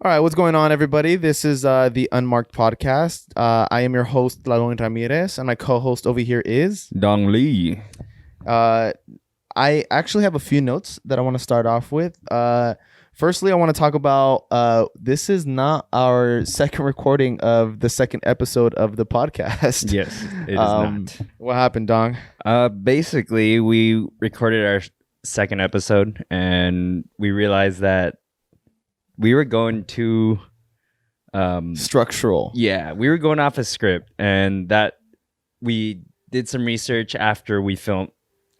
All right, what's going on, everybody? This is the UnmarkeD Podcast. I am your host, Tlalollin, and my co-host over here is Dong Lee. I actually have a few notes that I want to start off with. Firstly, I want to talk about this is not our second recording of the second episode of the podcast. Yes, it is not. What happened, Dong? Basically, we recorded our second episode, and we realized that we were going too structural. Yeah, we were going off a script, and that we did some research after we filmed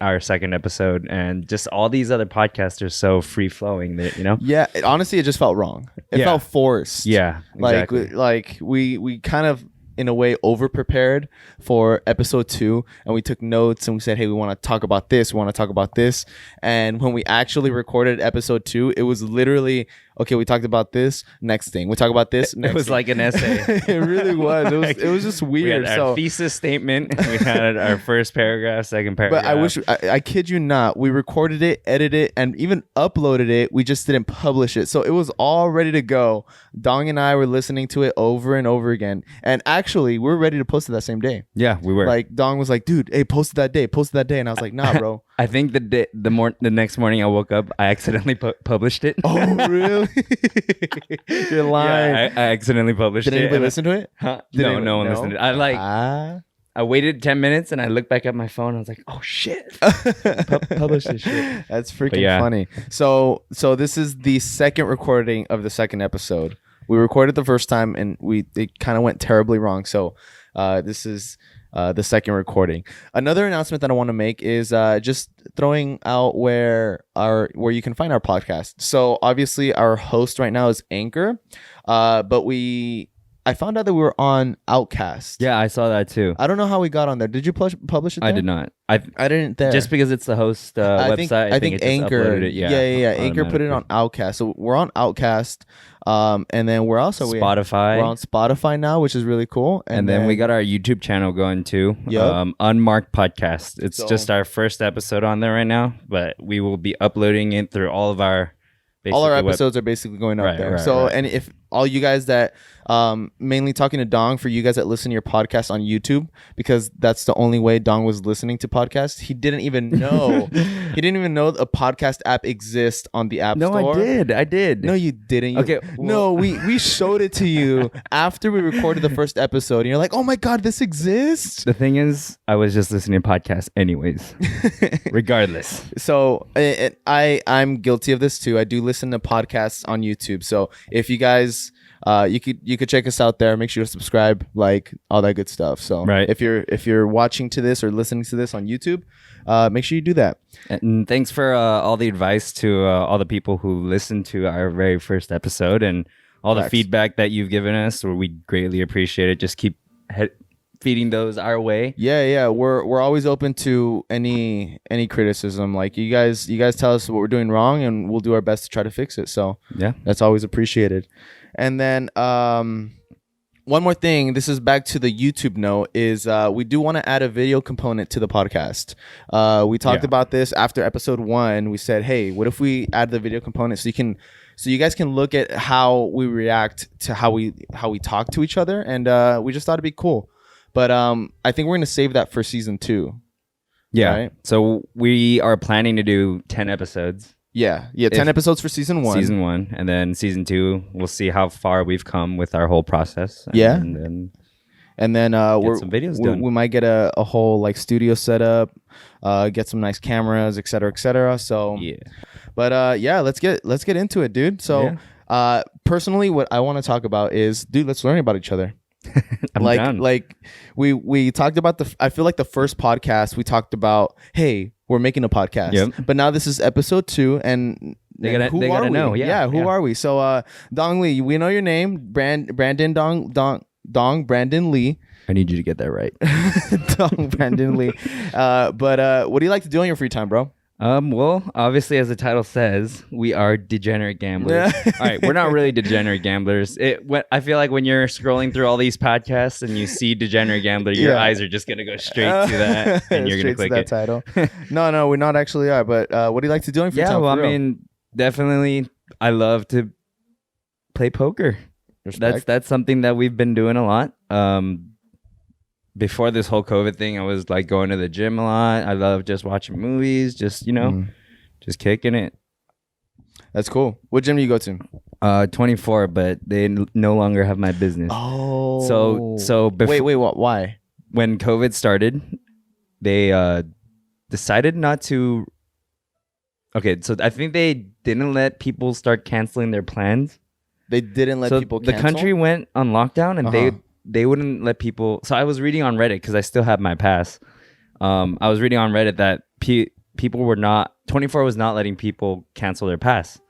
our second episode, and just all these other podcasts are so free flowing that, you know. Yeah, honestly, it just felt wrong. It felt forced. Yeah, exactly. Like we kind of, in a way, over prepared for episode 2, and we took notes and we said, hey, we want to talk about this, we want to talk about this. And when we actually recorded episode 2, it was literally, okay, we talked about this, next thing, we talk about this, next it was thing. like an essay. It really was. It was just weird. We had our thesis statement, we had our first paragraph, second paragraph. But I kid you not, we recorded it, edited it, and even uploaded it. We just didn't publish it. So it was all ready to go. Dong and I were listening to it over and over again. And actually, we were ready to post it that same day. Yeah, we were. Like, Dong was like, dude, hey, post it that day. And I was like, nah, bro. I think the next morning I woke up, I accidentally published it. Oh, really? You're lying. Yeah, I accidentally published it. Did anybody listen to it? Huh? No one listened to it. I waited 10 minutes and I looked back at my phone and I was like, oh shit. Publish this shit. That's freaking funny. So this is the second recording of the second episode. We recorded the first time and it kind of went terribly wrong. So this is the second recording. Another announcement that I want to make is just throwing out where you can find our podcast. So obviously our host right now is Anchor, but I found out that we were on Outcast. Yeah, I saw that too. I don't know how we got on there. Did you publish it there? I did not. I didn't there. Just because it's the host website. I think it Anchor. It, yeah. Anchor put it on Outcast. So we're on Outcast. And then where else are we? Spotify. We're on Spotify now, which is really cool. And then we got our YouTube channel going too. Yep. UnmarkeD Podcast. It's just our first episode on there right now, but we will be uploading it through all of our episodes are basically going up there. And if all you guys that mainly talking to Dong, for you guys that listen to your podcast on YouTube, because that's the only way Dong was listening to podcasts. He didn't even know a podcast app exists on the App Store. No, I did. No, you didn't. Okay. No, we showed it to you after we recorded the first episode, and you're like, oh my God, this exists. The thing is, I was just listening to podcasts anyways, regardless. So I'm guilty of this too. I do listen to podcasts on YouTube. So if you guys, you could check us out there. Make sure to subscribe, like all that good stuff. So if you're watching to this or listening to this on YouTube, make sure you do that. And thanks for all the advice to all the people who listened to our very first episode and all the feedback that you've given us. We greatly appreciate it. Just keep feeding those our way. Yeah. We're always open to any criticism. Like you guys tell us what we're doing wrong, and we'll do our best to try to fix it. So yeah, that's always appreciated. And then one more thing, this is back to the YouTube note, is we do want to add a video component to the podcast. We talked about this after episode 1. We said, hey, what if we add the video component so you guys can look at how we react to how we talk to each other, and we just thought it'd be cool. But I think we're going to save that for season 2. Yeah. Right? So we are planning to do 10 episodes. Yeah. 10 episodes for season 1. Season 1. And then season 2, we'll see how far we've come with our whole process. Yeah. And then get some videos done. We might get a whole like studio setup, get some nice cameras, et cetera. So yeah. But let's get into it, dude. So personally, what I want to talk about is, dude, let's learn about each other. I'm down. Like we talked about I feel like the first podcast we talked about, hey, we're making a podcast. Yep. But now this is episode 2, and they gotta know. Yeah. Who are we? So Dong Lee, we know your name, Brandon Brandon Lee. I need you to get that right. Dong Brandon Lee. But what do you like to do on your free time, bro? Well, obviously, as the title says, we are degenerate gamblers. All right, we're not really degenerate gamblers. I feel like when you're scrolling through all these podcasts and you see degenerate gambler, your eyes are just gonna go straight to that, and you're gonna click that title. No, we're not actually are. But what do you like to do in free time? Well, I mean, definitely, I love to play poker. Respect. That's something that we've been doing a lot. Before this whole COVID thing, I was like going to the gym a lot. I love just watching movies, just just kicking it. That's cool. What gym do you go to? 24, but they no longer have my business. Oh. So wait, what? Why? When COVID started, they decided not to. Okay, so I think they didn't let people start canceling their plans. They didn't let people cancel? The country went on lockdown, and they wouldn't let people. So I was reading on Reddit because I still have my pass. I was reading on Reddit that people were not. 24 was not letting people cancel their pass.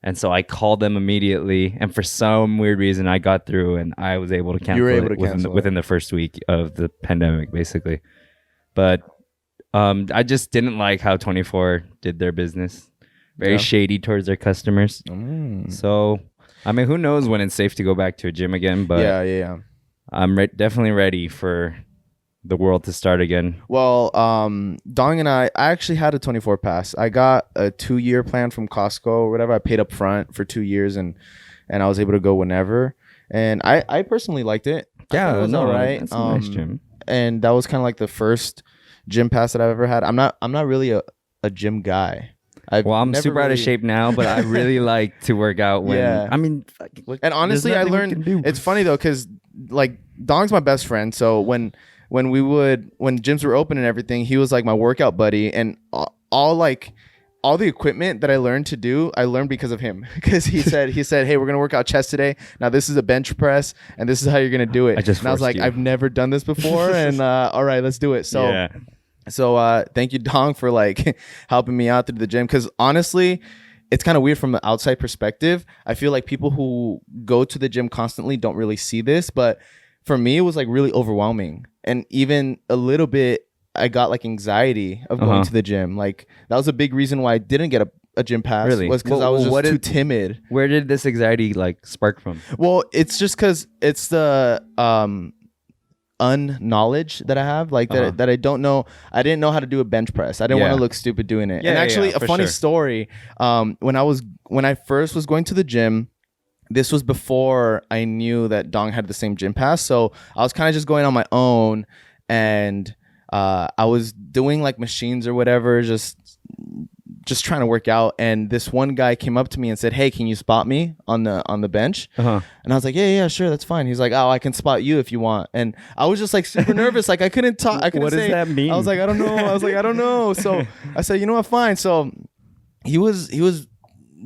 And so I called them immediately, and for some weird reason, I got through, and I was able to cancel within the first week of the pandemic, basically. But I just didn't like how 24 did their business. Very shady towards their customers. So, I mean, who knows when it's safe to go back to a gym again? But yeah. I'm definitely ready for the world to start again. Well, Dong and I actually had a 24 pass. I got a 2-year plan from Costco or whatever. I paid up front for 2 years, and I was able to go whenever. And I personally liked it. Yeah, it was all right. That's a nice gym. And that was kind of like the first gym pass that I've ever had. I'm not really a gym guy. I'm super out of shape now, but I really like to work out when. Yeah. I mean, and honestly, I learned. It's funny though, because like Dong's my best friend. So when gyms were open and everything, he was like my workout buddy, and all the equipment that I learned to do, I learned because of him. Because he said, hey, we're gonna work out chest today. Now this is a bench press, and this is how you're gonna do it. And I was like, I've never done this before, and all right, let's do it. So. Yeah. So thank you, Dong, for like helping me out through the gym. Because honestly, it's kind of weird from the outside perspective. I feel like people who go to the gym constantly don't really see this. But for me, it was like really overwhelming. And even a little bit, I got like anxiety of going to the gym. Like that was a big reason why I didn't get a gym pass. Really? Was because I was just too timid. Where did this anxiety like spark from? Well, it's just because it's the unknowledge that I have, like that I don't know. I didn't know how to do a bench press. I didn't want to look stupid doing it. And actually, a funny story. When I first was going to the gym, this was before I knew that Dong had the same gym pass. So I was kind of just going on my own, and I was doing like machines or whatever, just trying to work out. And this one guy came up to me and said, hey, can you spot me on the bench? And I was like, yeah, sure, that's fine. He's like, oh, I can spot you if you want. And I was just like super nervous. Like I couldn't talk. What does that mean? I was like, I don't know. So I said, you know what, fine. So he was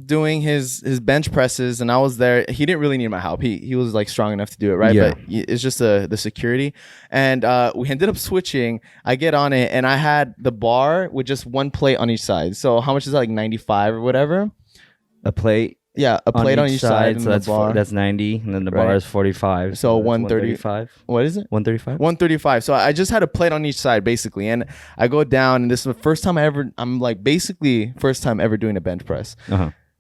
doing his bench presses, and I was there. He didn't really need my help. He was like strong enough to do it, right? Yeah. But it's just the security. And we ended up switching. I get on it, and I had the bar with just one plate on each side. So how much is that, like 95 or whatever? A plate? Yeah, a plate on each side. So that's 90, and then the bar is 45. So 135. What is it? 135. 135. So I just had a plate on each side, basically. And I go down, and this is the first time I'm like basically first time ever doing a bench press.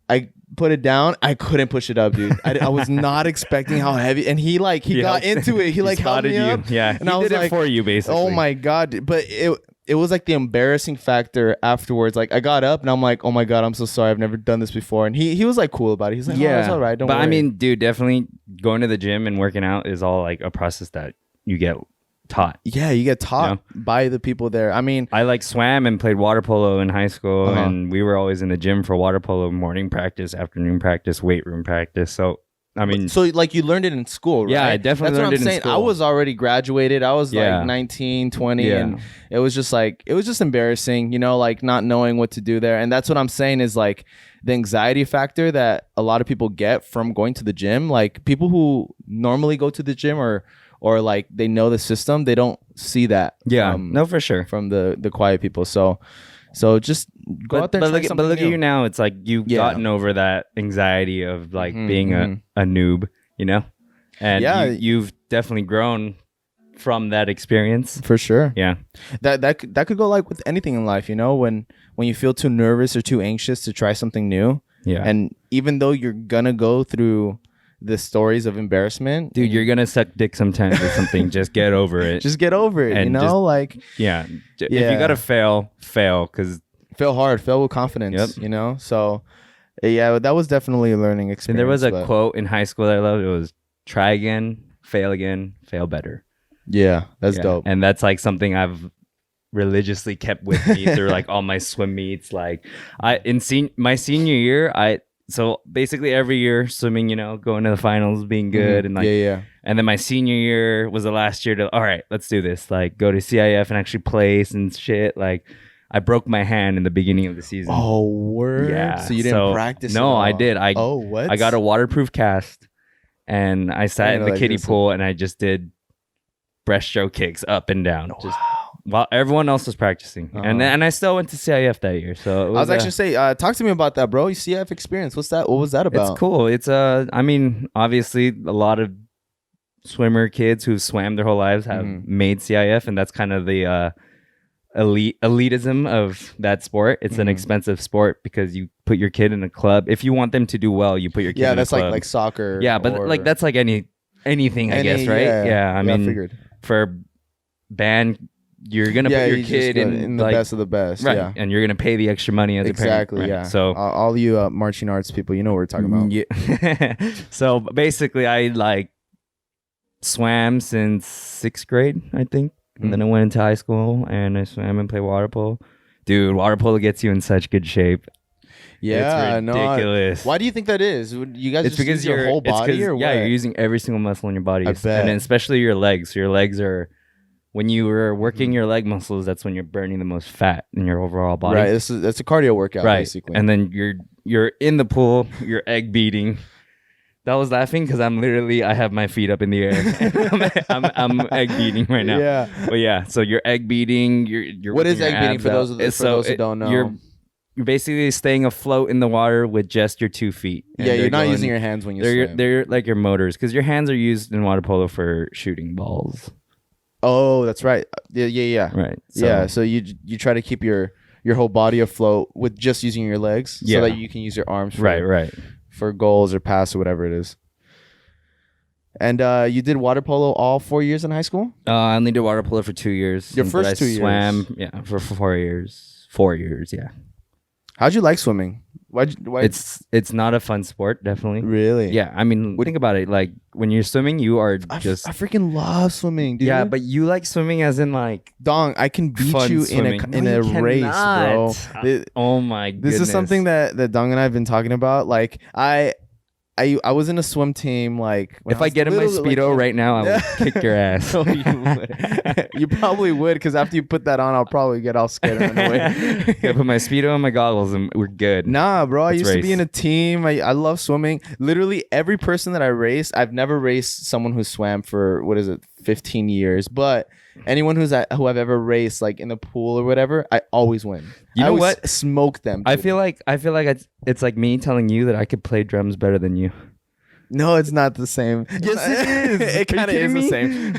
I put it down. I couldn't push it up, dude. I was not expecting how heavy. And he got into it. He like held me up. Yeah, and I was did like, it for you, basically. Oh my god! But it was like the embarrassing factor afterwards. Like I got up and I'm like, oh my god, I'm so sorry. I've never done this before. And he was like cool about it. He's like, oh, it's all right. Don't worry. But I mean, dude, definitely going to the gym and working out is all like a process that you get taught. Yeah, you get taught by the people there. I mean, I like swam and played water polo in high school, and we were always in the gym for water polo, morning practice, afternoon practice, weight room practice. So I mean, so like you learned it in school, right? Yeah, I definitely learned it in school. I was already graduated. I was like 19, 20, and it was just embarrassing, like not knowing what to do there. And that's what I'm saying is like the anxiety factor that a lot of people get from going to the gym. Like people who normally go to the gym or like they know the system, they don't see that. Yeah, no, for sure. From the quiet people. So just go out there and try something But look new. at you now. It's like you've gotten over that anxiety of like being a noob, And you've definitely grown from that experience. For sure. Yeah. That could go like with anything in life, when you feel too nervous or too anxious to try something new. Yeah. And even though you're gonna go through the stories of embarrassment, dude, you're gonna suck dick sometimes or something. Just get over it. Just get over it. And like if you gotta fail because fail hard, fail with confidence. So Yeah, that was definitely a learning experience. And there was a quote in high school that I loved. It was try again, fail better. Yeah, that's dope. And that's like something I've religiously kept with me through like all my swim meets. Like my senior year, so basically every year swimming, going to the finals, being good, and like and then my senior year was the last year to all right, let's do this. Like go to CIF and actually place and shit. Like I broke my hand in the beginning of the season. Oh, word. Yeah. So you didn't practice? No, I did. What? I got a waterproof cast, and I sat in the kiddie pool, and I just did breaststroke kicks up and down. Wow. Just while everyone else was practicing. And I still went to CIF that year. So I was actually say, talk to me about that, bro. CIF experience. What was that about? It's cool. It's I mean, obviously a lot of swimmer kids who swam their whole lives have made CIF, and that's kind of the elitism of that sport. It's an expensive sport because you put your kid in a club. If you want them to do well, you put your kid in a club. Yeah, that's like soccer. Yeah, but like that's like anything, I guess, right? Yeah, I mean, figured. For band, you're gonna put your kid in the like, best of the best, right? Yeah. And you're gonna pay the extra money as a parent. Exactly, yeah. So all you marching arts people, you know what we're talking about. Yeah. So basically, I like swam since 6th grade, I think, and then I went into high school and I swam and played water polo. Dude, water polo gets you in such good shape. Yeah, it's ridiculous. Why do you think that is? You guys it's just because use your whole body, or what? Yeah, you're using every single muscle in your body. I bet. And then especially your legs. So your legs are, when you were working your leg muscles, that's when you're burning the most fat in your overall body. Right. That's a cardio workout, basically. And then you're in the pool, you're egg beating. That was laughing because I have my feet up in the air. I'm egg beating right now. Yeah. But yeah, so you're egg beating. You're what is egg beating for those who don't know? You're basically staying afloat in the water with just your 2 feet. Yeah, you're not using your hands when you swim. They're like your motors, because your hands are used in water polo for shooting balls. Oh, that's right. Yeah. Right. So you try to keep your whole body afloat with just using your legs, so that you can use your arms. For goals or pass or whatever it is. And you did water polo all 4 years in high school? I only did water polo for 2 years. Your first 2 years? Swam, for 4 years. 4 years, yeah. How'd you like swimming? Why? It's not a fun sport, definitely. Really? Yeah, I mean, think about it. Like, when you're swimming, you are just... I freaking love swimming, dude. Yeah, but you like swimming as in, like... Dong, I can beat you in a race, bro. Oh, my goodness. This is something that Dong and I have been talking about. Like, I was in a swim team. Like, if I get in my Speedo right now, I would kick your ass. Oh, you probably would, because after you put that on, I'll probably get all scared and run away. I put my Speedo and my goggles, and we're good. Nah, bro. I used to be in a team. I love swimming. Literally every person that I raced, I've never raced someone who swam for 15 years, but anyone who I've ever raced, like in the pool or whatever, I always win. You know what? Smoke them. I feel like it's like me telling you that I could play drums better than you. No, it's not the same. Yes, it is. It kind of is the same.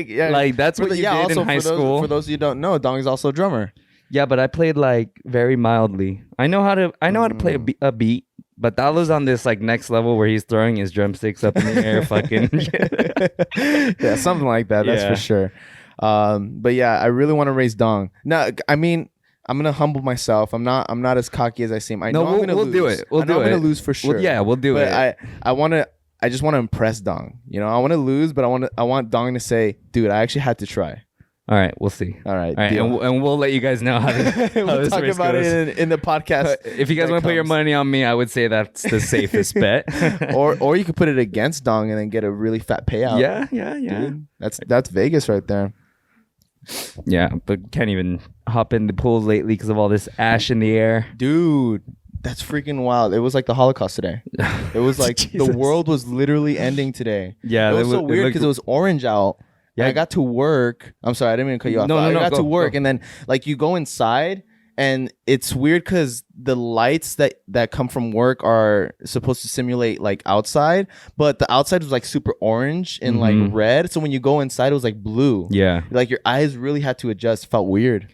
Yeah. Like that's what you did in high school. For those of you who don't know, Dong is also a drummer. Yeah, but I played like very mildly. I know how to play a beat. But Tlalo's on this like next level where he's throwing his drumsticks up in the air, fucking. Yeah, something like that. That's for sure. But yeah, I really want to raise Dong. Now, I mean, I'm gonna humble myself. I'm not as cocky as I seem. I know I'm gonna lose. Do it. I'm gonna lose for sure. We'll do it. But I just want to impress Dong. I want to lose, but I want Dong to say, "Dude, I actually had to try." All right, we'll see. All right, and we'll let you guys know how we'll talk about it in the podcast. If you guys want to put your money on me, I would say that's the safest bet. or you could put it against Dong and then get a really fat payout. Yeah. Dude, that's Vegas right there. Yeah, but can't even hop in the pools lately because of all this ash in the air. Dude, that's freaking wild. It was like the Holocaust today. It was like the world was literally ending today. Yeah, it was so weird because it was orange out. Yeah, I got to work. I'm sorry, I didn't mean to cut you off. I got to work, and then like you go inside, and it's weird because the lights that come from work are supposed to simulate like outside, but the outside was like super orange and like red. So when you go inside, it was like blue. Yeah, like your eyes really had to adjust. It felt weird.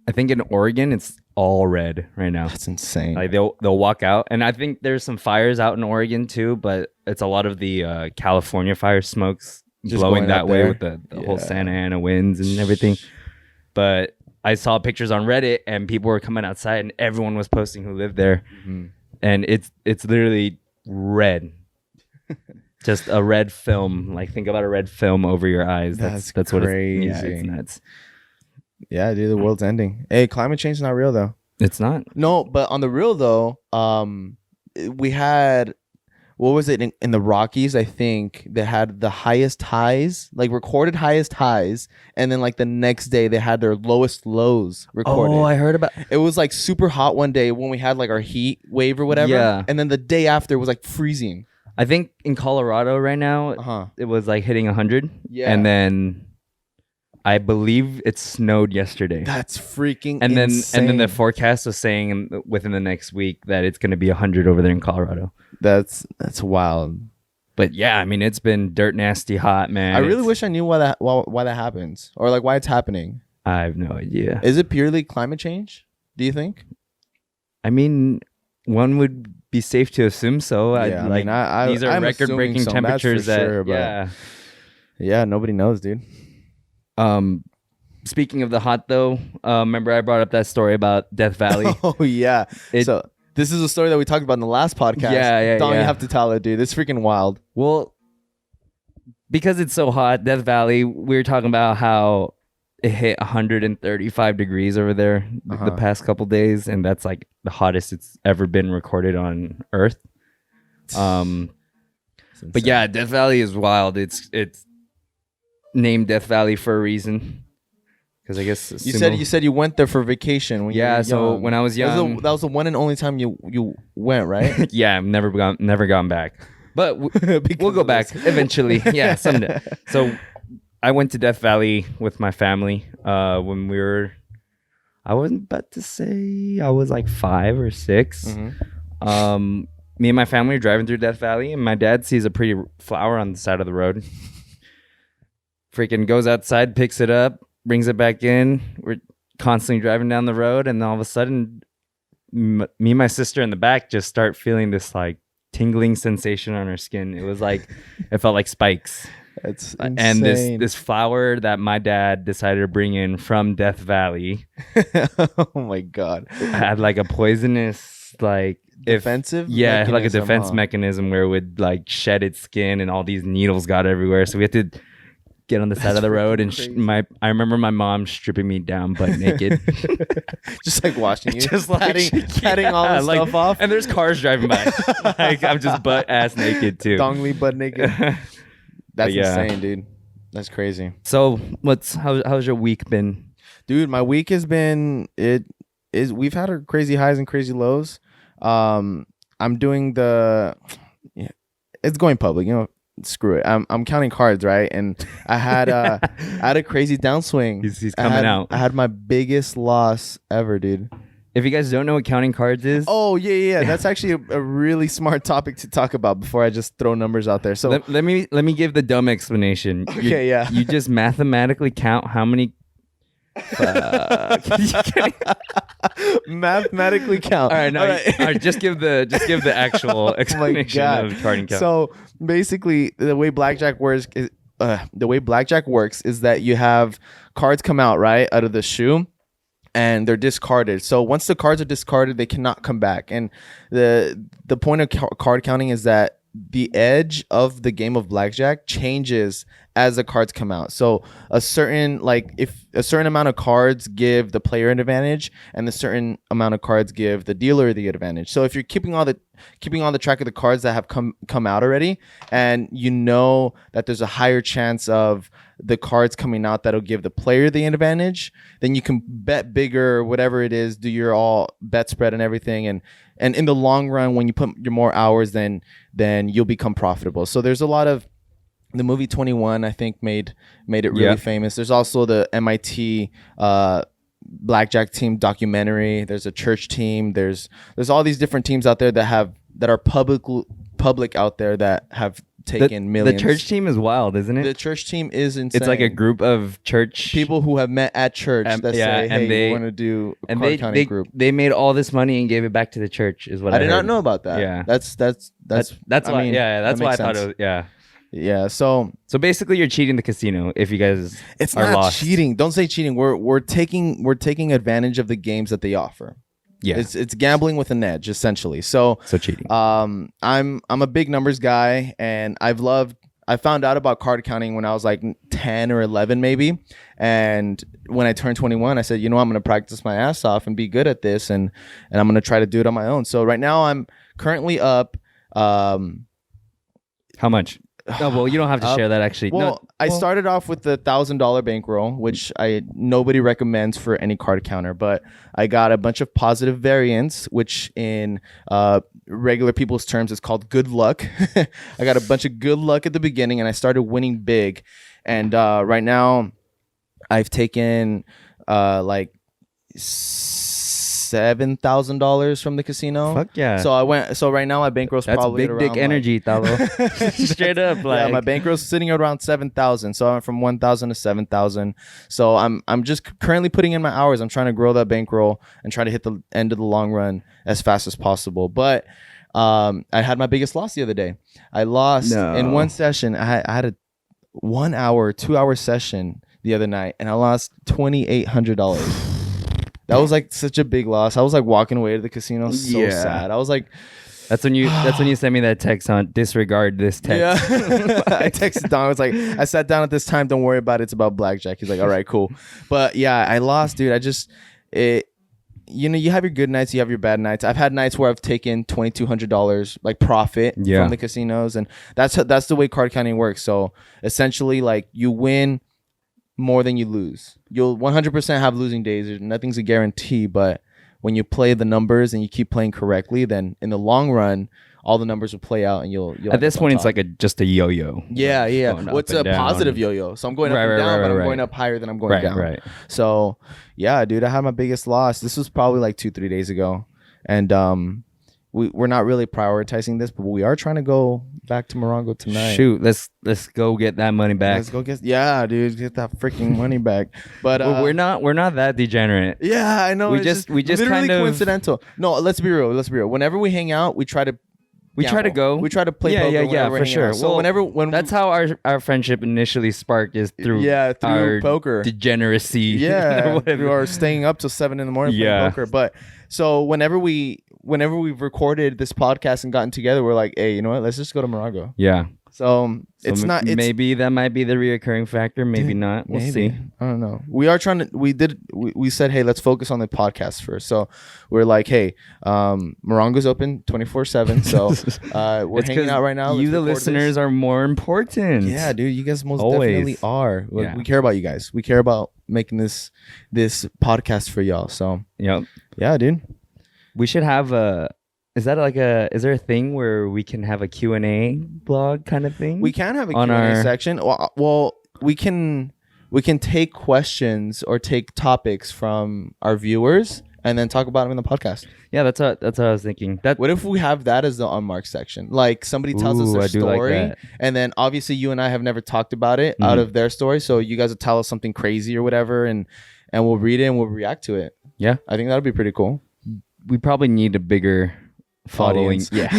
I think in Oregon, it's all red right now. That's insane. Like they'll walk out, and I think there's some fires out in Oregon too, but it's a lot of the California fire smokes. Just blowing that way with the whole Santa Ana winds and everything. But I saw pictures on Reddit and people were coming outside and everyone was posting who lived there. and it's literally red. Just a red film. Like, think about a red film over your eyes. That's crazy. what it's, yeah, it's nuts. Yeah, dude, the world's ending. Hey, climate change is not real though. It's not. No, but on the real though, we had, what was it in the Rockies? I think they had the highest highs, like recorded highest highs, and then like the next day they had their lowest lows recorded. Oh, I heard about. It was like super hot one day when we had like our heat wave or whatever. Yeah. And then the day after it was like freezing. I think in Colorado right now, it was like hitting 100. Yeah. And then I believe it snowed yesterday. That's freaking and insane. then the forecast was saying within the next week that it's going to be 100 over there in Colorado. That's wild. But yeah, I mean, it's been dirt nasty hot, man. I really wish I knew why that happens, or like why it's happening. I have no idea. Is it purely climate change? Do you think? I mean, one would be safe to assume so. Yeah, these are record-breaking temperatures yeah, nobody knows, dude. Speaking of the hot though, remember I brought up that story about Death Valley? Oh yeah. So this is a story that we talked about in the last podcast. Yeah. Don, you have to tell it, dude. It's freaking wild. Well, because it's so hot, Death Valley, we were talking about how it hit 135 degrees over there the past couple days, and that's like the hottest it's ever been recorded on Earth. But yeah, Death Valley is wild. It's named Death Valley for a reason. Because I guess you said you went there for vacation. When you were so young. When I was young, that was the one and only time you went, right? Yeah, I've never gone back. But we'll go back eventually. Yeah, someday. So I went to Death Valley with my family when we were, I wasn't about to say I was like 5 or 6. Mm-hmm. Me and my family are driving through Death Valley, and my dad sees a pretty flower on the side of the road. Freaking goes outside, picks it up, brings it back in. We're constantly driving down the road, and all of a sudden, me and my sister in the back just start feeling this like tingling sensation on our skin. It was like, it felt like spikes. That's insane. And this flower that my dad decided to bring in from Death Valley. Oh my god! Had like a poisonous like defensive. Yeah, like a defense mechanism where it would like shed its skin, and all these needles got everywhere. So we had to get on the side of the road, and I remember my mom stripping me down butt naked, just like washing you, just like patting all the stuff off. And there's cars driving by, like I'm just butt ass naked too. Dongly butt naked. That's insane, dude. That's crazy. So how's your week been, dude? My week has been we've had our crazy highs and crazy lows. I'm doing it's going public, you know. Screw it. I'm counting cards, right? And I had a crazy downswing. He's coming out. I had my biggest loss ever, dude. If you guys don't know what counting cards is, oh yeah, that's actually a really smart topic to talk about before I just throw numbers out there. So let me give the dumb explanation. Okay, yeah. You just mathematically count how many. Mathematically count. All right, just give the actual explanation of carding count. So basically, the way blackjack works is that you have cards come out out of the shoe, and they're discarded. So once the cards are discarded, they cannot come back. And the point of card counting is that the edge of the game of blackjack changes as the cards come out. So if a certain amount of cards give the player an advantage, and a certain amount of cards give the dealer the advantage. So if you're keeping all the track of the cards that have come out already, and you know that there's a higher chance of the cards coming out that'll give the player the advantage, then you can bet bigger, whatever it is, do your all bet spread and everything, and in the long run, when you put your more hours, then you'll become profitable. So there's a lot of the movie 21, I think, made it really famous. There's also the MIT blackjack team documentary. There's a church team. There's all these different teams out there that are public out there that have taken millions. The church team is wild, isn't it? The church team is insane. It's like a group of church people who have met at church that say, "Hey, we want to do a card counting group." They made all this money and gave it back to the church. Is what I did heard. not know about that. Yeah, that's why. That's why I thought it was. Yeah. Yeah, so basically you're cheating the casino if you guys it's are not lost. Cheating. Don't say cheating. We're taking advantage of the games that they offer. Yeah. It's gambling with an edge, essentially. So cheating. I'm a big numbers guy, and I found out about card counting when I was like 10 or 11 maybe. And when I turned 21, I said, you know, I'm going to practice my ass off and be good at this, and I'm going to try to do it on my own. So right now I'm currently up How much? Oh, well, you don't have to share that actually. Well, I started off with the $1,000 bankroll, which nobody recommends for any card counter, but I got a bunch of positive variants, which in regular people's terms is called good luck. I got a bunch of good luck at the beginning, and I started winning big. And right now, I've taken like $7,000 from the casino. Fuck yeah. So right now my bankroll's That's probably big dick energy, Tlalo. Straight up, like. Yeah, my bankroll's sitting around 7,000. So I went from 1,000 to 7,000. So I'm just currently putting in my hours. I'm trying to grow that bankroll and try to hit the end of the long run as fast as possible. But I had my biggest loss the other day. I lost in one session. I had a 1 hour, 2 hour session the other night, and I lost $2,800. That was like such a big loss. I was like walking away to the casino, so sad. I was like, that's when you sent me that text on disregard this text. Yeah. I texted Don. I was like, I sat down at this time. Don't worry about it. It's about blackjack. He's like, all right, cool. But yeah, I lost, dude. You know, you have your good nights, you have your bad nights. I've had nights where I've taken $2,200 like profit from the casinos, and that's the way card counting works. So essentially, like, you win more than you lose. You'll 100% have losing days. Nothing's a guarantee, but when you play the numbers and you keep playing correctly, then in the long run, all the numbers will play out, and you'll at this point, it's like just a yo-yo. Yeah, yeah. What's a positive yo-yo? So I'm going up and down, but I'm going up higher than I'm going down. Right. So yeah, dude, I had my biggest loss. This was probably like 2-3 days ago, and we're not really prioritizing this, but we are trying to go back to Morongo tonight. Shoot, let's go get that money back. Let's go get that freaking money back. But we're not that degenerate. Yeah, I know. We just literally kind of coincidental. No, let's be real. Whenever we hang out, we try to We try to go. We try to play poker. Yeah, for sure. So when that's how our friendship initially sparked, is through our poker degeneracy. Yeah, we are staying up till 7 a.m. playing poker. But so whenever we've recorded this podcast and gotten together, we're like, hey, you know what? Let's just go to Morongo. Yeah. So it's not. Maybe that might be the reoccurring factor. Maybe not. We'll see. I don't know. We are trying to. We said, hey, let's focus on the podcast first. So we're like, hey, Morongo's open 24/7. So we're hanging out right now. You, the listeners, are more important. Yeah, dude. You guys most definitely are. Yeah. We care about you guys. We care about making this podcast for y'all. So yeah, dude. We should have is there a thing where we can have a Q&A blog kind of thing? We can have a Q&A section. Well, we can take questions or take topics from our viewers and then talk about them in the podcast. Yeah, that's what I was thinking. What if we have that as the unmarked section? Like, somebody tells us their story, and then obviously you and I have never talked about it out of their story, so you guys will tell us something crazy or whatever, and we'll read it and we'll react to it. Yeah, I think that would be pretty cool. We probably need a bigger following. Yeah.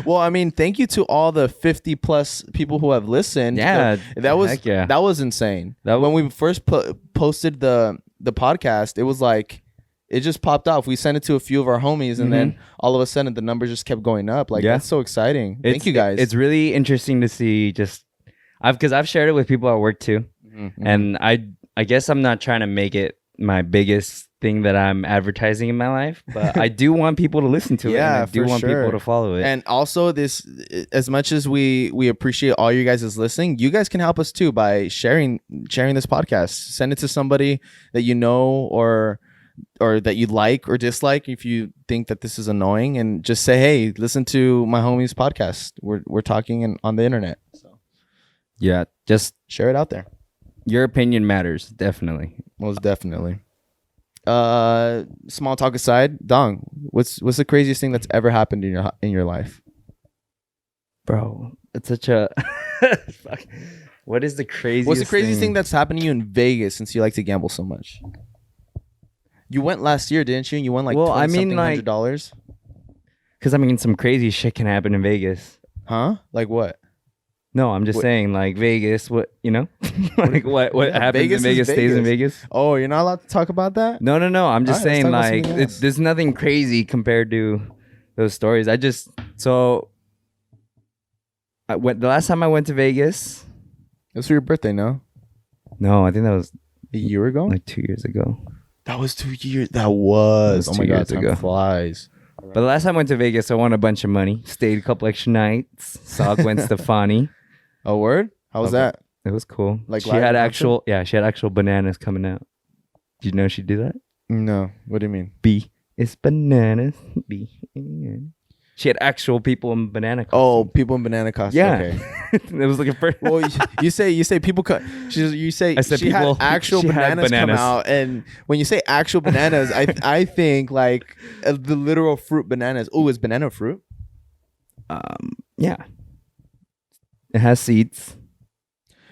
Well, I mean, thank you to all the 50 plus people who have listened. Yeah, that was insane. When we first posted the podcast, it was like it just popped off. We sent it to a few of our homies, and then all of a sudden the numbers just kept going up. Like, that's so exciting. Thank you guys. It's really interesting to see. Because I've shared it with people at work too, and I guess I'm not trying to make it my biggest thing that I'm advertising in my life, but I do want people to listen to it. And I do want people to follow it. And also, this, as much as we appreciate all you guys listening, you guys can help us too by sharing this podcast. Send it to somebody that you know or that you like or dislike if you think that this is annoying, and just say, hey, listen to my homie's podcast. We're talking on the internet. So yeah, just share it out there. Your opinion matters, definitely. Most definitely. Small talk aside, Dong, what's the craziest thing that's ever happened in your life? Bro, it's such a fuck. What is the craziest What's the craziest thing that's happened to you in Vegas since you like to gamble so much? You went last year, didn't you? And you won like $100. Because some crazy shit can happen in Vegas. Huh? Like what? No, I'm just saying, like Vegas. What like what happens Vegas in Vegas is stays in Vegas. Vegas. Oh, you're not allowed to talk about that? No. I'm just All right, let's saying, talk about like something else. there's nothing crazy compared to those stories. The last time I went to Vegas. It was for your birthday, no? No, I think that was A year ago? like 2 years ago. That was 2 years. That was. That was Oh my 2 God, years time ago. flies. But the last time I went to Vegas, I won a bunch of money. Stayed a couple extra nights. Saw Gwen Stefani. A word? How was Okay. that? It was cool. Like she live had concert? she had actual bananas coming out. Did you know she did that? No. What do you mean? B. It's bananas. B. She had actual people in banana Oh, costumes. people in banana costumes. Yeah. Okay. It was like a first. Well, you say people cut. You say I said she people- had actual she had bananas, come bananas. out, and when you say actual bananas, I think like the literal fruit bananas. Oh, is banana fruit? Yeah. It has seeds.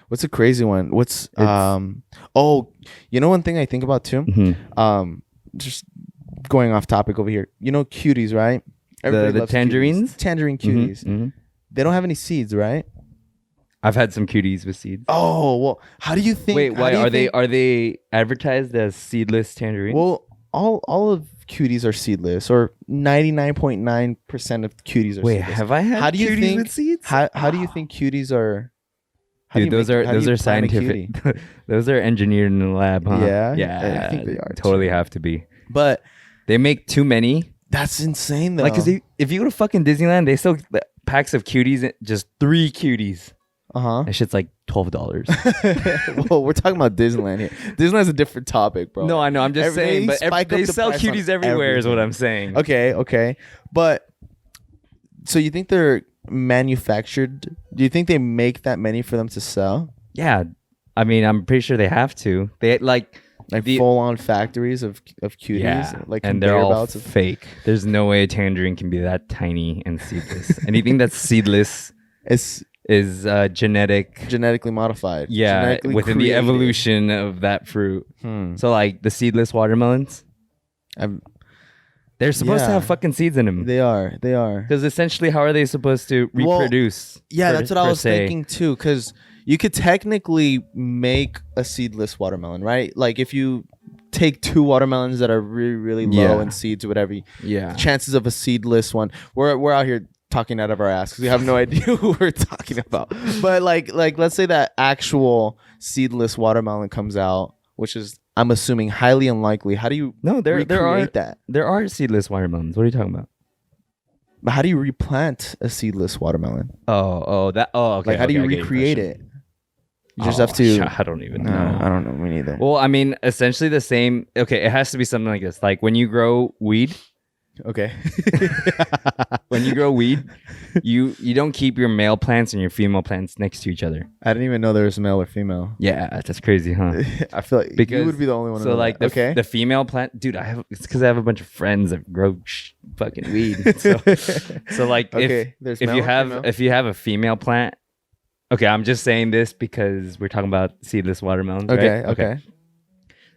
What's a crazy one? What's Oh, you know one thing I think about too. Mhm. Just going off topic over here. You know cuties, right? The loves tangerines? cuties. Tangerine cuties. Mhm. They don't have any seeds, right? I've had some cuties with seeds. Oh well, how do you think? Wait, how why do you are think- they advertised as seedless tangerines? Well, all of cuties are seedless, or 99.9% of cuties are wait, seedless. have I had How do you cuties think- with seeds? How do you think cuties are? how do Dude, you those make- are how do you plant a scientific. cutie? Those are engineered in the lab, huh? Yeah? yeah. I think they are, Totally too. have to be. But They make too many. that's insane, though. Like, cause if you go to fucking Disneyland, they sell packs of cuties, just 3 cuties. Uh That shit's like $12. huh. Well, we're talking about Disneyland here. Disneyland's a different topic, bro. No, I know. I'm just They saying, but spike up they the sell price on cuties everywhere. Is what everything. I'm saying. Okay, but so you think they're manufactured? Do you think they make that many for them to sell? Yeah, I mean, I'm pretty sure they have to. They like the- full on factories of cuties, yeah, like and they're conveyor all belts of- fake. There's no way a tangerine can be that tiny and seedless. Anything that's seedless It's is genetic. genetically modified. Yeah, Genetically within the created. evolution of that fruit. Hmm. So like the seedless watermelons, they're supposed to Yeah. have fucking seeds in them. They are. Because essentially, how are they supposed to Well, reproduce? Yeah, per- that's what I per was se? thinking too. Because you could technically make a seedless watermelon, right? Like if you take 2 watermelons that are really, really low Yeah. in seeds or whatever, Yeah. chances of a seedless one. We're out here talking out of our ass because we have no idea who we're talking about. But like let's say that actual seedless watermelon comes out, which is I'm assuming highly unlikely. How do you No, there are recreate that? there are seedless watermelons. What are you talking about? But how do you replant a seedless watermelon? Okay. Like how do okay, you I get your recreate question. it? You just have to. I don't even know. I don't know. Me neither. Well, I mean, essentially the same. Okay, it has to be something like this. Like when you grow weed, Okay. you don't keep your male plants and your female plants next to each other. I didn't even know there was male or female. Yeah, that's crazy, huh? I feel like Because you would be the only one. to So know like that. the female plant, dude. It's because I have a bunch of friends that grow fucking weed. So like Okay, there's if male you and have female. if you have a female plant, okay, I'm just saying this because we're talking about seedless watermelons. Okay. right? Okay.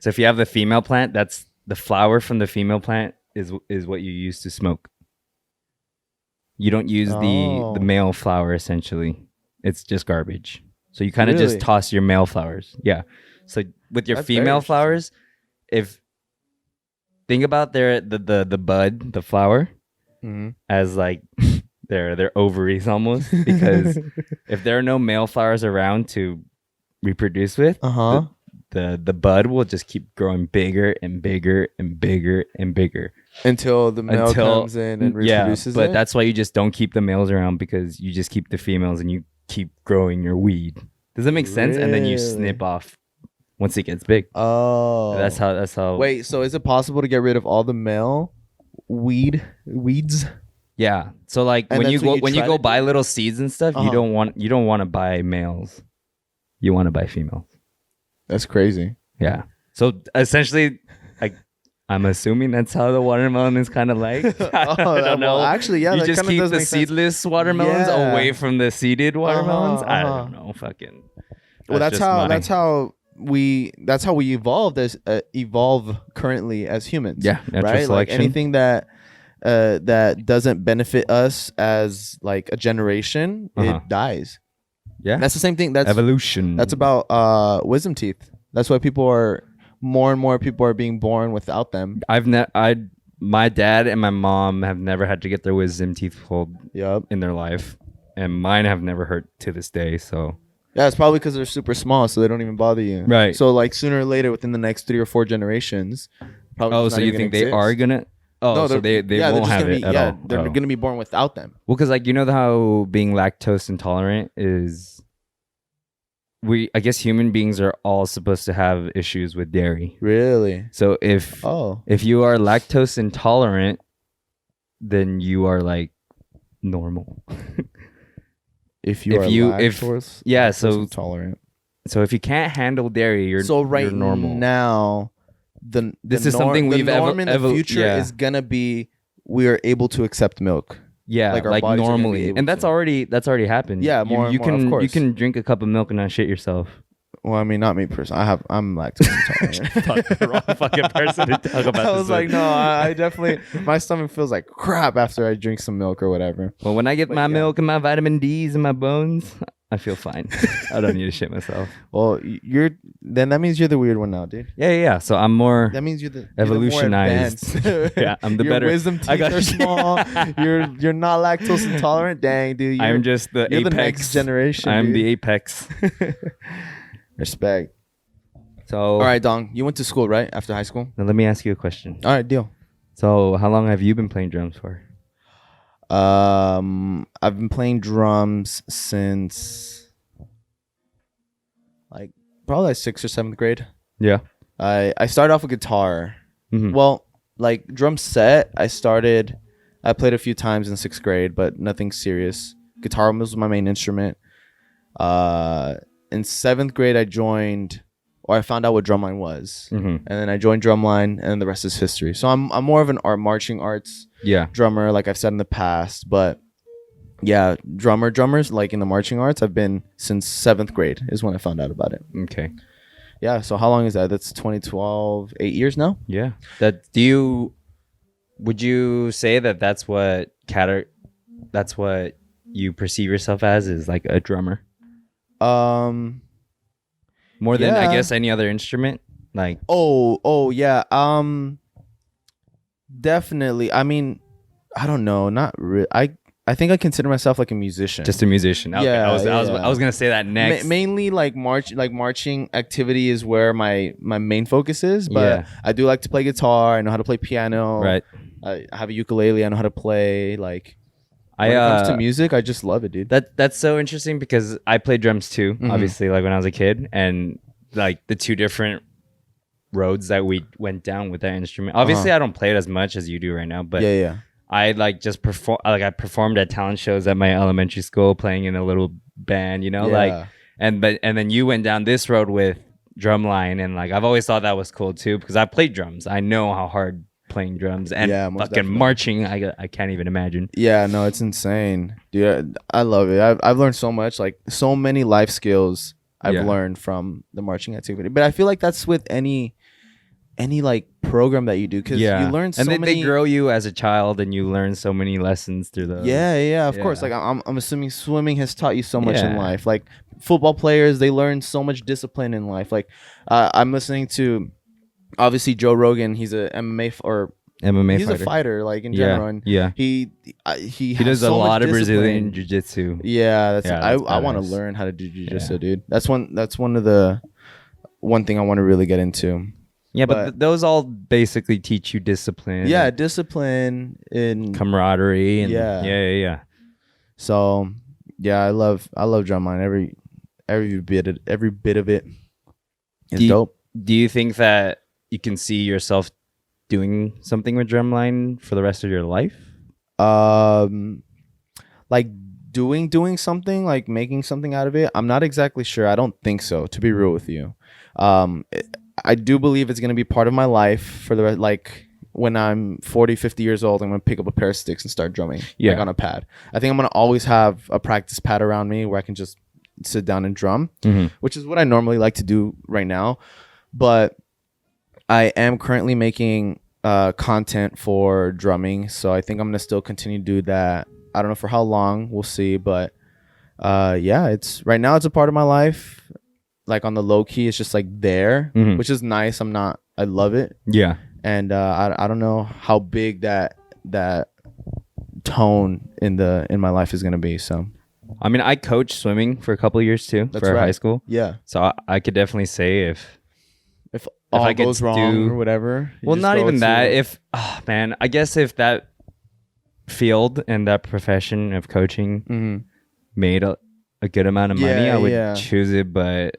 So if you have the female plant, that's the flower from the female plant is what you use to smoke. You don't use Oh. the male flower essentially. It's just garbage. So you kind of Really? just toss your male flowers. Yeah. So with your That's very female interesting. flowers, if think about the bud, the flower Mhm. as like their ovaries almost, because if there are no male flowers around to reproduce with, Uh huh. the bud will just keep growing bigger and bigger and bigger and bigger Until the male comes in and reproduces but it. that's why you just don't keep the males around, because you just keep the females and you keep growing your weed. Does that make sense? And then you Really? snip off once it gets big. Oh. That's how. Wait. So is it possible to get rid of all the male weeds? Yeah. So like And when you that's what go you when you try go to buy little seeds and stuff, Uh-huh. you don't want to buy males. You want to buy females. That's crazy. Yeah. So essentially, like, I'm assuming that's how the watermelon is kind of like. I don't know. Well, actually, yeah. You that just kinda keep does the make sense. seedless watermelons Yeah. away from the seeded watermelons. I uh-huh. don't know. Fucking. Well, that's just how my- that's how we evolve currently as humans. Yeah, natural right. Like selection. anything that doesn't benefit us as like a generation, Uh-huh. it dies. Yeah. That's the same thing. That's evolution. That's about wisdom teeth. That's why more and more people are being born without them. My dad and my mom have never had to get their wisdom teeth pulled in their life, and mine have never hurt to this day. So yeah, it's probably because they're super small, so they don't even bother you. Right. So like sooner or later, within the next 3 or 4 generations, probably. Oh, so you think they are gonna? Oh, no, so they won't have it at all. They're gonna be born without them. Well, because like you know how being lactose intolerant is. I guess human beings are all supposed to have issues with dairy. Really? So if you are lactose intolerant, then you are like normal. if you lactose intolerant. So if you can't handle dairy, you're normal. Now, this is something we've norm in the future is gonna be we are able to accept milk. Yeah, like normally, and that's already happened. Yeah, more you and more, can of course. You can drink a cup of milk and not shit yourself. Well, I mean, not me personally. I'm lactose intolerant. Fuck, the wrong fucking person to talk about. I was like, no, I definitely. My stomach feels like crap after I drink some milk or whatever. Well, when I get my milk and my vitamin D's in my bones, I feel fine. I don't need to shit myself. Well, then that means you're the weird one now, dude. Yeah. So I'm more. That means you're the evolutionized. Yeah, I'm the your better. Your wisdom teeth are small. You're not lactose intolerant. Dang, dude. I'm just the apex. The next generation. I'm the apex. Respect. So. All right, Dong. You went to school, right? After high school. Now let me ask you a question. All right, deal. So how long have you been playing drums for? I've been playing drums since probably 6th or 7th grade. Yeah. I started off with guitar. Mm-hmm. Well, like drum set, I played a few times in 6th grade, but nothing serious. Guitar was my main instrument. In 7th grade, I found out what drumline was, and then I joined drumline, and the rest is history. So I'm more of an marching arts drummer, like I've said in the past. But yeah, drummers like in the marching arts, I've been since 7th grade is when I found out about it. Okay. Yeah. So how long is that? That's 2012, 8 years now. Yeah. Would you say that that's what you perceive yourself as, is like a drummer? More than I guess any other instrument, like yeah, definitely. I mean, I don't know, not really. I think I consider myself like a musician. Just a musician. Okay. I was gonna say that next. Mainly like marching activity is where my main focus is. But I do like to play guitar. I know how to play piano. Right. I have a ukulele. I know how to play. Like when it comes to music, I just love it, dude. That's so interesting because I played drums too. Obviously, like when I was a kid, and like the two different roads that we went down with that instrument. Obviously, I don't play it as much as you do right now, but I like just perform. Like I performed at talent shows at my elementary school, playing in a little band, like, and then you went down this road with drumline, and like I've always thought that was cool too because I played drums. I know how hard playing drums and fucking definitely. Marching. I can't even imagine. Yeah, no, it's insane, dude. I love it. I've learned so much, like so many life skills I've learned from the marching activity. But I feel like that's with any like program that you do, because you learn so many. They grow you as a child, and you learn so many lessons through those. Of course. Like I'm assuming swimming has taught you so much in life. Like football players, they learn so much discipline in life. Like I'm listening to obviously Joe Rogan. He's a MMA he's fighter. A fighter, like in general. And he does so a lot of discipline. Brazilian jiu-jitsu. I want to learn how to do jiu-jitsu, dude. That's one thing I want to really get into. Yeah, but those all basically teach you discipline. Yeah, discipline and camaraderie. And yeah. So yeah, I love drumline. Every bit of it is dope. Do you think that you can see yourself doing something with drumline for the rest of your life? Like doing something, like making something out of it. I'm not exactly sure. I don't think so, to be real with you. I do believe it's going to be part of my life for the rest. Like when I'm 40, 50 years old, I'm going to pick up a pair of sticks and start drumming like on a pad. I think I'm going to always have a practice pad around me where I can just sit down and drum, which is what I normally like to do right now. But I am currently making content for drumming, so I think I'm going to still continue to do that. I don't know for how long, we'll see, but Yeah, it's right now it's a part of my life. Like on the low key, it's just like there, which is nice. I love it. Yeah. And I don't know how big that tone in my life is gonna be. So I mean, I coached swimming for a couple of years too. That's for right. high school. yeah, So I could definitely say if all I get goes to wrong do- or whatever. you well, just not go even to- that. If man, I guess if that field and that profession of coaching Mhm. made a good amount of money, Yeah, I would yeah. choose it. But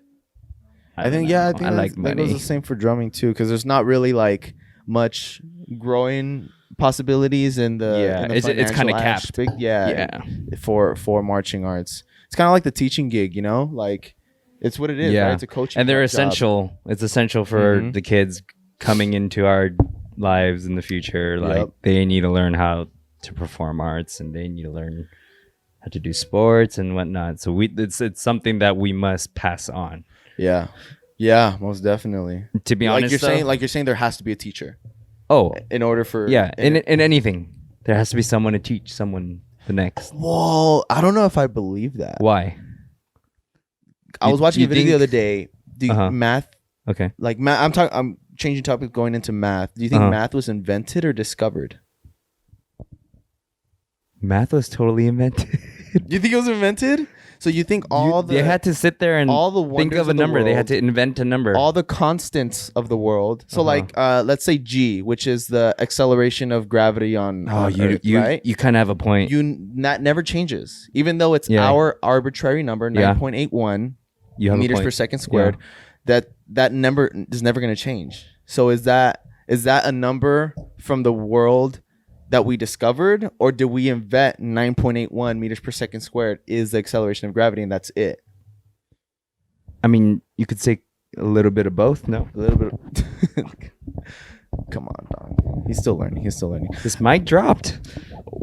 I think don't I know. think I like I think it was money. the same for drumming too, because there's not really like much growing possibilities in the Yeah, in the it's financial kinda capped. aspect. Yeah, Yeah. for marching arts, it's kind of like the teaching gig, you know, like it's what it is. Yeah. Right? It's a coaching, And they're job. essential. It's essential for Mhm. the kids coming into our lives in the future. Like Yep. they need to learn how to perform arts, and they need to learn how to do sports and whatnot. So it's something that we must pass on. Yeah, most definitely. To be honest, You're saying there has to be a teacher oh in order for yeah, in anything, there has to be someone to teach someone the next. Well, I don't know if I believe that. Why? I was watching you a video the think- other day. Uh-huh. Math, Okay. like math. I'm changing topic, going into math. Do you think Uh-huh. math was invented or discovered? Math was totally invented. You think it was invented? So you think They had to sit there and all the think wonders of a of the number. They had world, to invent a number. all the constants of the world. So Uh-huh. let's say G, which is the acceleration of gravity on Earth, right? you kind of have a point. That never changes, even though it's Yeah. our arbitrary number, Yeah. 9.81 You have a meters point. per second squared. That number is never going to change. So is that a number from the world that we discovered, or did we invent 9.81 meters per second squared is the acceleration of gravity, and that's it? I mean, you could say a little bit of both. No, A little bit. Come on, dog. He's still learning. this mic dropped.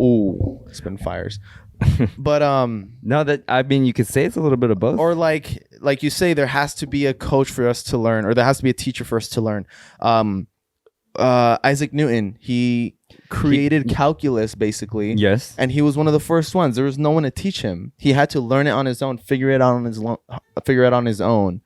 Ooh, spin fires. But No, that I mean, you could say it's a little bit of both. or like you say, there has to be a coach for us to learn, or there has to be a teacher for us to learn. Isaac Newton, he created calculus basically. yes. And he was one of the first ones. There was no one to teach him. He had to learn it on his own, figure it out on his own,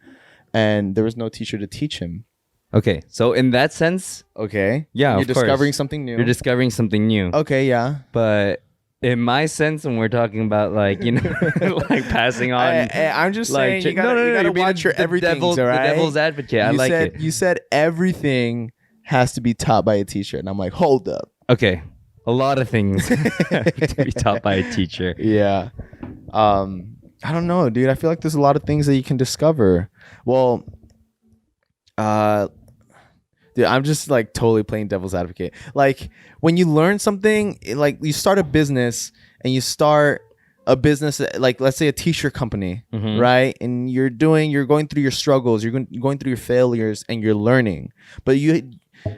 and there was no teacher to teach him. Okay, so in that sense, Okay. Yeah, You're of course. discovering something new. you're discovering something new. Okay, yeah. But in my sense, when we're talking about like like passing on, I'm just like saying you gotta, you gotta you're being watch your the everything. devil's advocate. I like it. You said everything has to be taught by a teacher, and I'm like, hold up. Okay, a lot of things to be taught by a teacher. Yeah. I don't know, dude. I feel like there's a lot of things that you can discover. Well, dude, I'm just like totally playing devil's advocate. Like when you learn something, like you start a business and you start a business, like let's say a t-shirt company, Mhm. right? And you're going through your struggles, you're going through your failures, and you're learning. But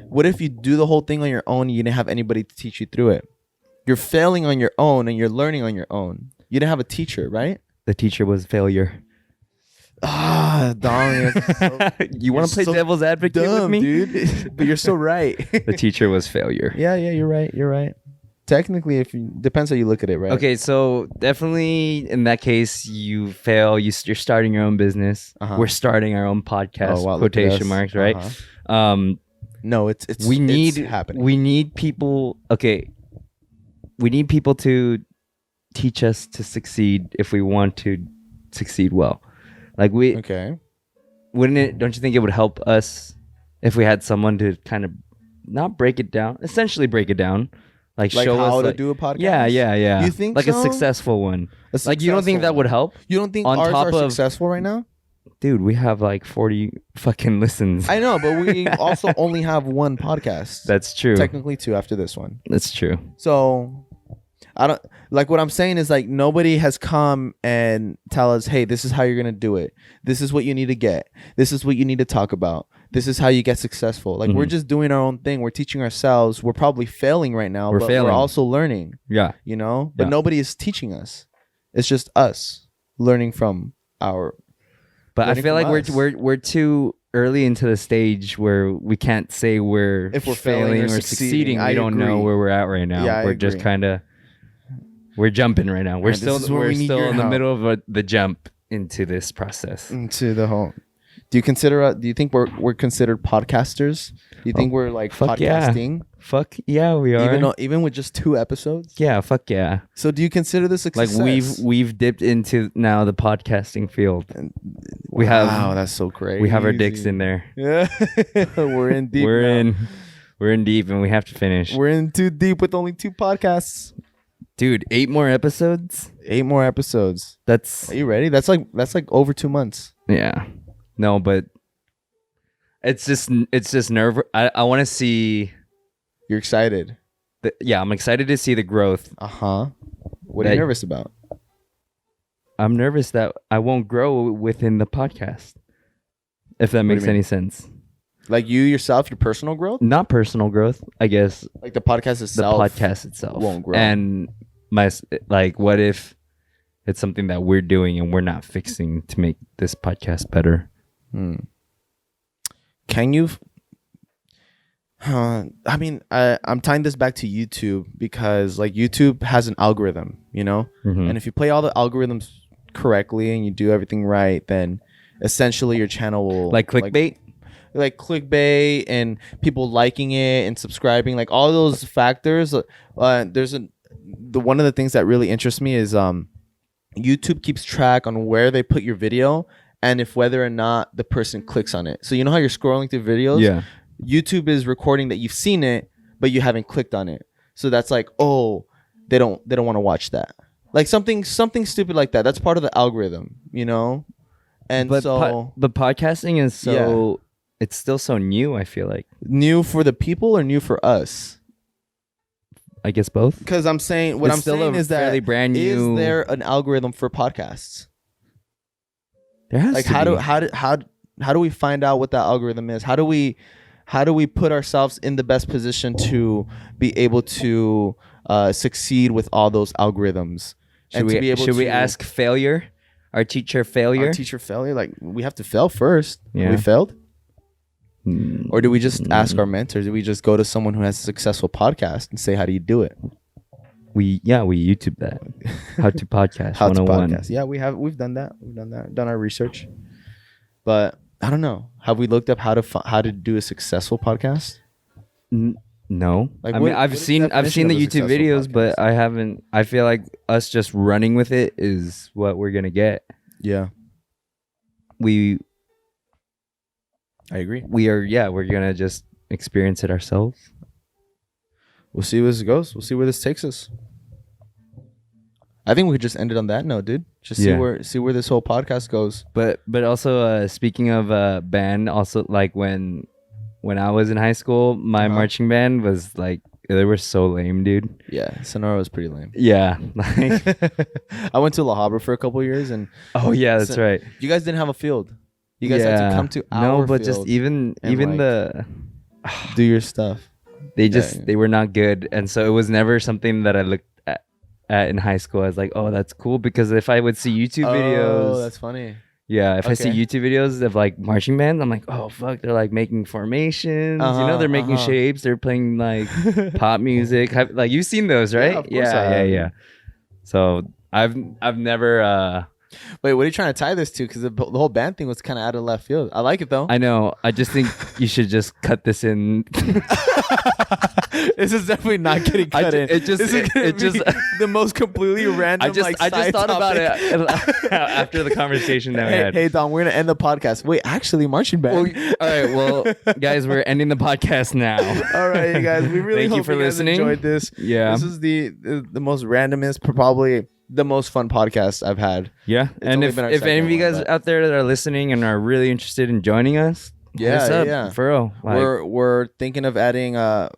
what if you do the whole thing on your own and you didn't have anybody to teach you through it? You're failing on your own and you're learning on your own. You didn't have a teacher, right? The teacher was failure. Dong, You want to play so devil's advocate with dumb, me? dude. But you're so right. The teacher was failure. Yeah, you're right. Technically, depends how you look at it, right? Okay, so definitely in that case, you fail. You're starting your own business. Uh-huh. We're starting our own podcast. Oh, wow, look at Quotation us. marks, right? Uh-huh. No, it's happening. We need people. Okay, we need people to teach us to succeed if we want to succeed well. Like Okay. wouldn't it? Don't you think it would help us if we had someone to kind of not break it down, essentially break it down, like show how us to like, do a podcast? Yeah. You think like a so? successful one? A Like you don't think successful that would one. help? You don't think On ours top are of- successful right now? Dude, we have like 40 fucking listens. I know, but we also only have one podcast. That's true. Technically two after this one. That's true. So I don't like what I'm saying is like nobody has come and tell us, hey, this is how you're gonna do it. This is what you need to get. This is what you need to talk about. This is how you get successful. Like we're just doing our own thing. We're teaching ourselves. We're probably failing right now, but failing. we're also learning. Yeah. You know, but Yeah. nobody is teaching us. It's just us learning from our. But I Learning feel from like us. we're too early into the stage where we can't say we're If we're failing or or succeeding. I We don't know agree. where we're at right now. Yeah, I we're just agree. kind of We're jumping right now. We're And this is where we need your in the help. middle of the jump into this process. Into the whole. Do you think we're considered podcasters? Do you think we're like fuck yeah. podcasting? Fuck yeah, we are. Even with just 2 episodes? Yeah, fuck yeah. So do you consider this a Like success? we've dipped into now the podcasting field. Wow, that's so crazy. We have our dicks in there. Yeah. We're in deep. We're in deep and we have to finish. We're in too deep with only 2 podcasts. Dude, 8 more episodes? 8 more episodes. That's Are you ready? That's like over 2 months. yeah. No, but it's just nerve. I want to see. You're excited. I'm excited to see the growth. Uh-huh. What are you nervous about? I'm nervous that I won't grow within the podcast. If that makes any sense. Like you yourself, your personal growth? Not personal growth, I guess. Like the podcast itself. The podcast itself won't grow. And what if it's something that we're doing and we're not fixing to make this podcast better? Can you? I mean, I'm tying this back to YouTube because like YouTube has an algorithm, you know, and if you play all the algorithms correctly and you do everything right, then essentially your channel will like clickbait. Like clickbait and people liking it and subscribing, like all those factors. There's one of the things that really interests me is YouTube keeps track on where they put your video and if whether or not the person clicks on it. So you know how you're scrolling through videos? Yeah. YouTube is recording that you've seen it, but you haven't clicked on it. So that's like, oh, they don't want to watch that. Like something stupid like that. That's part of the algorithm, you know? And but so but podcasting is it's still so new, I feel like. New for the people or new for us? I guess both. Because I'm saying what I'm saying is that brand new. Is there an algorithm for podcasts? There has like to how do we find out what that algorithm is? How do we put ourselves in the best position to be able to succeed with all those algorithms? Should we ask failure? Our teacher failure? Our teacher failure? Like we have to fail first. Yeah. We failed? Or do we just ask our mentors? Do we just go to someone who has a successful podcast and say, how do you do it? We YouTube that. How to podcast. How to 101. podcast. Yeah, we've done that. Done our research. But I don't know. Have we looked up how to do a successful podcast? No. Like, I mean, I've seen the YouTube videos, but I haven't. I feel like us just running with it is what we're gonna get. Yeah. I agree. We're gonna just experience it ourselves. We'll see where this goes. We'll see where this takes us. I think we could just end it on that note, dude. Just see where this whole podcast goes. But also speaking of band, also like when I was in high school, my marching band was like they were so lame, dude. Yeah, Sonora was pretty lame. Yeah, like I went to La Habra for a couple of years, and that's right. You guys didn't have a field. You guys had to come to our field. Just even like, do your stuff. They were not good, and so it was never something that I looked at in high school. I was like, oh, that's cool, because if I would see YouTube videos, that's funny. Yeah, if I see YouTube videos of like marching bands, I'm like, oh fuck, they're like making formations. They're making shapes. They're playing like pop music. Like you've seen those, right? Yeah, of course yeah. So I've never. Wait, what are you trying to tie this to? Because the whole band thing was kind of out of left field. I like it though. I know. I just think you should just cut this in. This is definitely not getting cut in. It just the most completely random. I just thought about it after the conversation that we had. Hey, Don, we're gonna end the podcast. Wait, actually, marching band. All right, well, guys, we're ending the podcast now. All right, you guys. We really Thank hope you for guys listening. enjoyed this. Yeah, this is the most randomest, probably the most fun podcast I've had. Yeah, and if any of you guys out there that are listening and are really interested in joining us, for real. Like, we're thinking of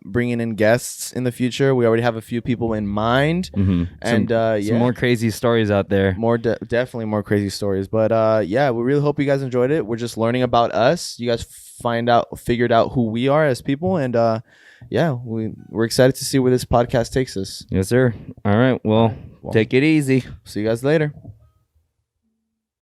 bringing in guests in the future. We already have a few people in mind, and some more crazy stories out there. Definitely more crazy stories. But we really hope you guys enjoyed it. We're just learning about us. You guys figured out who we are as people, and we're excited to see where this podcast takes us. Yes, sir. All right. Well, take it easy. See you guys later.